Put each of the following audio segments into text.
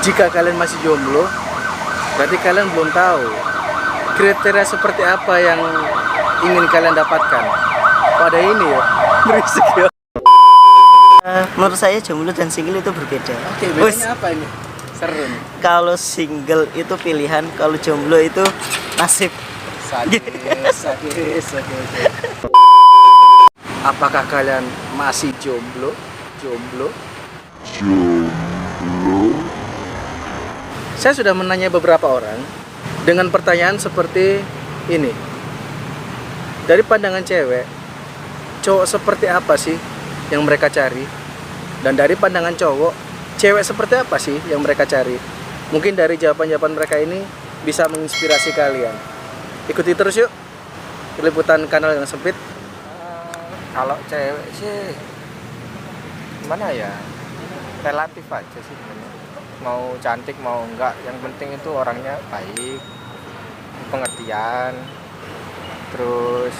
Jika kalian masih jomblo, berarti kalian belum tahu kriteria seperti apa yang ingin kalian dapatkan pada ini ya. Berisik ya. Menurut saya jomblo dan single itu berbeda. Oke, bedanya apa ini? Seru nih. Kalau single itu pilihan, kalau jomblo itu nasib. Sadis. Apakah kalian masih jomblo? Saya sudah menanya beberapa orang dengan pertanyaan seperti ini. Dari pandangan cewek, cowok seperti apa sih yang mereka cari? Dan dari pandangan cowok, cewek seperti apa sih yang mereka cari? Mungkin dari jawaban-jawaban mereka ini bisa menginspirasi kalian. Ikuti terus yuk liputan kanal yang sempit. Kalau cewek sih gimana ya, relatif aja sih sebenarnya. Mau cantik mau enggak, yang penting itu orangnya baik, pengertian, terus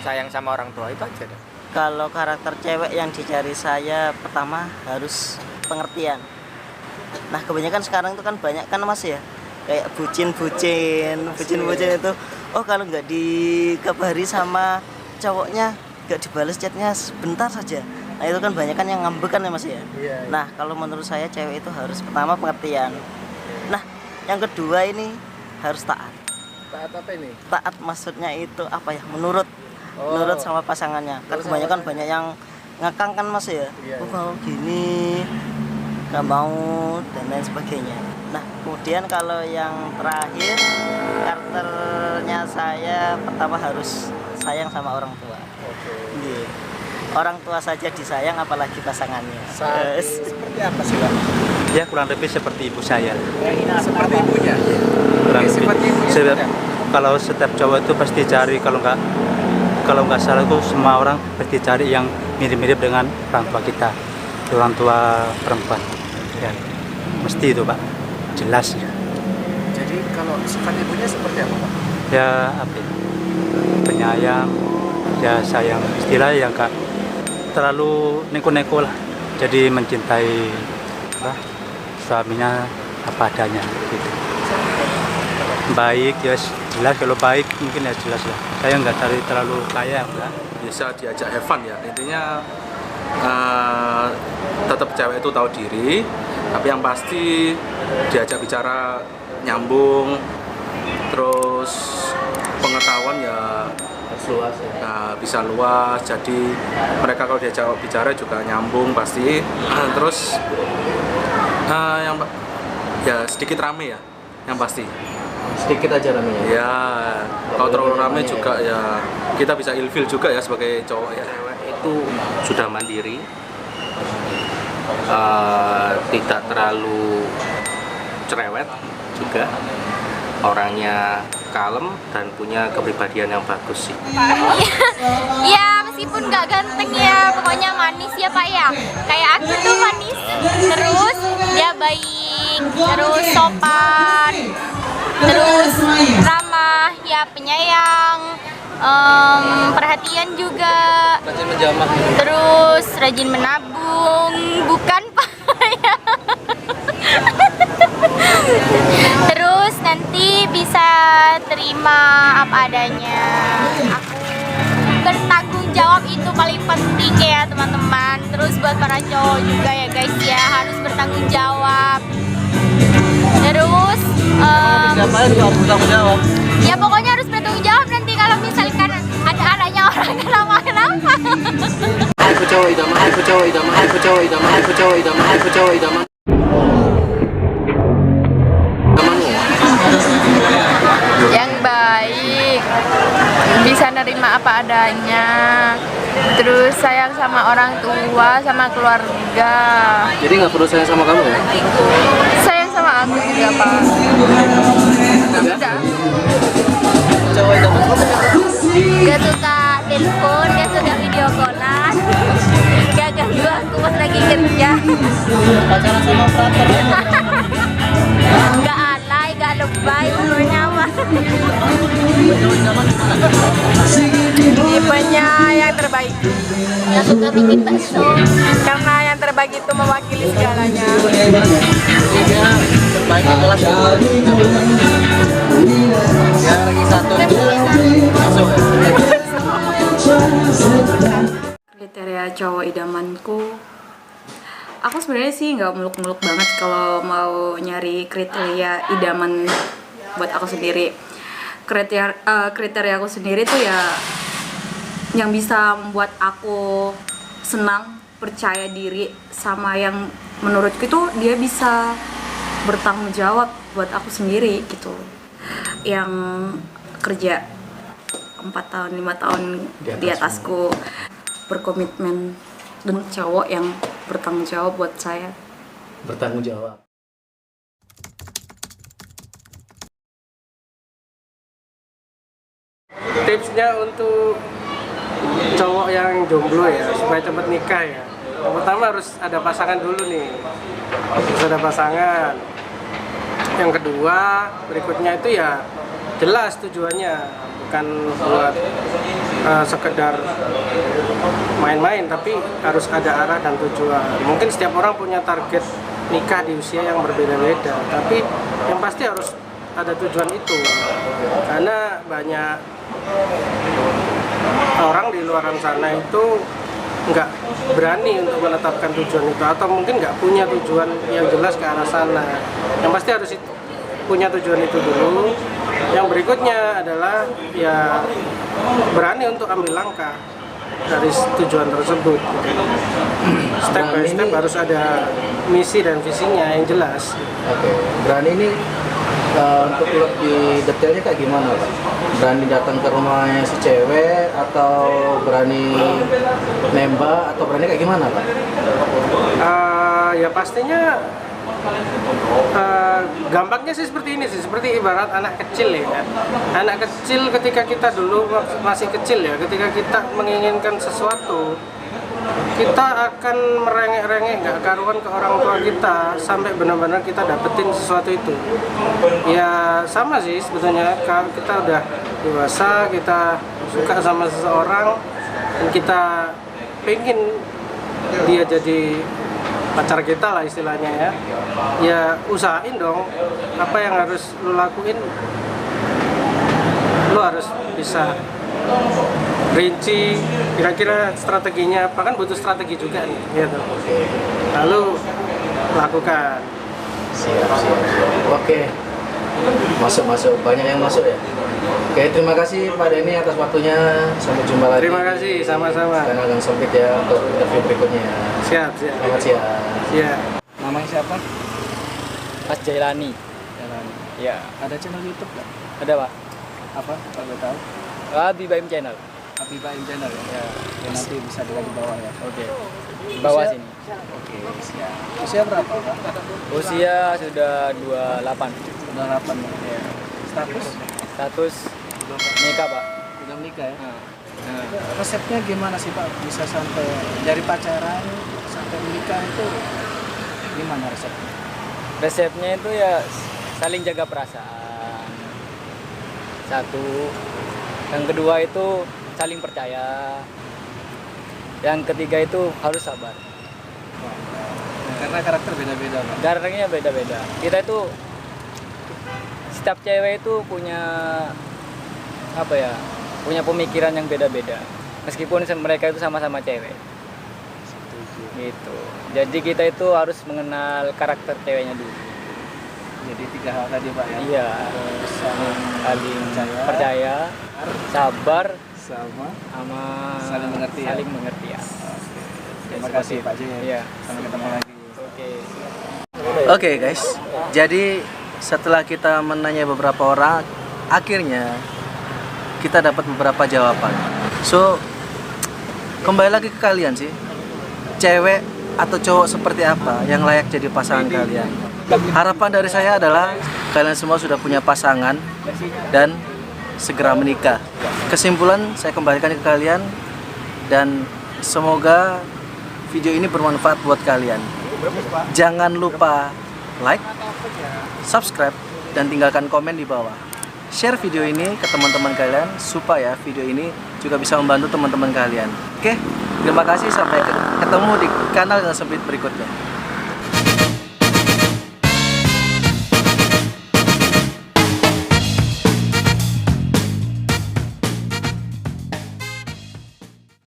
sayang sama orang tua, itu aja deh. Kalau karakter cewek yang dicari saya, pertama harus pengertian. Nah kebanyakan sekarang itu kan banyak kan mas ya, kayak bucin itu. Oh kalau nggak dikabari sama cowoknya, nggak dibalas chatnya sebentar saja. Nah itu kan banyak kan yang ngambek kan ya mas ya. Iya. Nah kalau menurut saya cewek itu harus pertama pengertian. Nah yang kedua ini harus taat. Taat apa ini? Taat maksudnya itu apa ya? Menurut sama pasangannya. Kan kebanyakan banyak yang ngakang kan mas ya. Iya, Oh kalau gini nggak mau dan lain sebagainya. Nah kemudian kalau yang terakhir, karakternya saya pertama harus sayang sama orang tua. Oke. Iya. Orang tua saja disayang apalagi pasangannya. Seperti apa sih Pak? Ya kurang lebih seperti ibu saya. Seperti ibunya. Kurang Oke, lebih. seperti ibunya. Sebab seperti apa? kalau setiap cowok itu pasti cari, kalau nggak salah itu semua orang pasti cari yang mirip-mirip dengan orang tua kita, orang tua perempuan. Ya, mesti itu Pak, jelas ya. Jadi kalau sifat ibunya seperti apa Pak? Ya apa ya? Penyayang, ya sayang, istilahnya yang nggak terlalu neko-neko lah. Jadi mencintai suaminya apa adanya gitu. Baik ya jelas, kalau baik mungkin ya jelas lah. Saya nggak cari terlalu kaya enggak. Bisa diajak have fun ya, intinya tetap cewek itu tahu diri, tapi yang pasti diajak bicara nyambung, terus pengetahuan ya Luas ya. nah, bisa luas, jadi mereka kalau diajak bicara juga nyambung pasti. Terus yang ya sedikit rame ya, yang pasti. Sedikit aja namanya. Ya, kalau terlalu rame juga ya kita bisa ilfil juga ya sebagai cowok ya. Itu sudah mandiri, tidak terlalu cerewet juga, orangnya kalem dan punya kepribadian yang bagus sih. Ya meskipun nggak ganteng ya, pokoknya manis ya Pak ya. Kayak aku tuh manis, terus dia baik, terus sopan, terus ramah, ya penyayang, perhatian juga, Rajin menjamah. terus rajin menabung, bukan Pak ya. Terus nanti bisa terima apa adanya. Aku bertanggung jawab itu paling penting ya teman-teman. Terus buat para cowok juga ya guys ya, harus bertanggung jawab. Terus bertanggung jawab. ya pokoknya harus bertanggung jawab nanti kalau misalkan ada anaknya orang kenapa-kenapa. Aku cowok idaman, aku cowok idaman, aku cowok idaman, aku cowok idaman, aku cowok idaman. Yang baik, bisa nerima apa adanya, terus sayang sama orang tua, sama keluarga. Jadi nggak perlu sayang sama kamu ya? Sayang sama aku juga Pak. Udah. Cowok idaman. Gak suka telepon, gak suka video callan, gak ganggu aku pas lagi kerja. Pacaran sama operator. suka bikin bakso. Karena yang terbaik itu mewakili segalanya. Terbaik kelas yang lagi satu masuk ya. Kriteria cowok idamanku, aku sebenarnya sih nggak muluk-muluk banget kalau mau nyari kriteria idaman buat aku sendiri. Kriteria aku sendiri tuh ya yang bisa membuat aku senang, percaya diri, sama yang menurutku itu dia bisa bertanggung jawab buat aku sendiri gitu. Yang kerja 4 tahun, 5 tahun di atasku, berkomitmen, dan cowok yang bertanggung jawab buat saya. Bertanggung jawab. Tipsnya untuk cowok yang jomblo ya, supaya cepat nikah ya. Yang pertama harus ada pasangan dulu nih. Harus ada pasangan. Yang kedua, berikutnya itu ya jelas tujuannya, bukan buat sekedar main-main, tapi harus ada arah dan tujuan. Mungkin setiap orang punya target nikah di usia yang berbeda-beda, tapi yang pasti harus ada tujuan itu. Karena banyak orang di luar sana itu nggak berani untuk menetapkan tujuan itu, atau mungkin nggak punya tujuan yang jelas ke arah sana. Yang pasti harus punya tujuan itu dulu. Yang berikutnya adalah ya berani untuk ambil langkah dari tujuan tersebut. Step by step harus ada misi dan visinya yang jelas. Oke, berani ini untuk lebih detailnya kayak gimana Pak? Berani datang ke rumahnya si cewek, atau berani nembak, atau berani kayak gimana Pak? Ya pastinya gampangnya sih seperti ini sih, seperti ibarat anak kecil ya. Anak kecil ketika kita dulu masih kecil ya, ketika kita menginginkan sesuatu, kita akan merengek-rengek nggak karuan ke orang tua kita sampai benar-benar kita dapetin sesuatu itu. Ya sama sih sebetulnya, kalau kita udah dewasa, kita suka sama seseorang dan kita pengen dia jadi pacar kita lah istilahnya ya. Ya usahain dong, apa yang harus lo lakuin, lo harus bisa rinci kira-kira strateginya apa, kan butuh strategi juga nih gitu. Lalu lakukan. Siap. Oke, masuk banyak yang masuk ya. Oke, terima kasih Pak Denny atas waktunya. Sampai jumpa lagi. Terima kasih, sama-sama. Karena agak sempit ya untuk interview berikutnya. Siap. Selamat siang. Siap. Namanya siapa? Mas Jailani. Ya. Ada channel YouTube nggak? Ada Pak. Apa? Kalau tahu? Habibaim Channel. Habibaim Channel ya. Ya nanti bisa dilihat di bawah ya. Oke. Bawah sini. Oke, siap. Usia berapa Pak? Usia sudah 28. Udah 8 ya. Status Nikah Pak. udah menikah ya. Nah, Resepnya gimana sih Pak? Bisa sampai dari pacaran sampai menikah itu gimana resepnya? resepnya itu ya saling jaga perasaan. Satu. Yang kedua itu saling percaya. Yang ketiga itu harus sabar. Karena karakter beda-beda Pak. Karakternya beda-beda. Kita itu setiap cewek itu punya apa ya? Punya pemikiran yang beda-beda. Meskipun mereka itu sama-sama cewek. Gitu. Jadi kita itu harus mengenal karakter ceweknya dulu. Jadi 3 hal tadi Pak ya. Iya. Saling percaya, sabar, sama saling mengerti. Saling mengerti ya. Terima kasih Pak Jaya. Iya. Sampai ketemu lagi. Oke. Oke guys, jadi setelah kita menanya beberapa orang, akhirnya kita dapat beberapa jawaban. So, kembali lagi ke kalian sih, cewek atau cowok seperti apa yang layak jadi pasangan kalian. Harapan dari saya adalah kalian semua sudah punya pasangan dan segera menikah. Kesimpulan saya kembalikan ke kalian, dan semoga video ini bermanfaat buat kalian. Jangan lupa like, subscribe, dan tinggalkan komen di bawah. Share video ini ke teman-teman kalian supaya video ini juga bisa membantu teman-teman kalian. Oke? Terima kasih, sampai ketemu di kanal yang sempit berikutnya.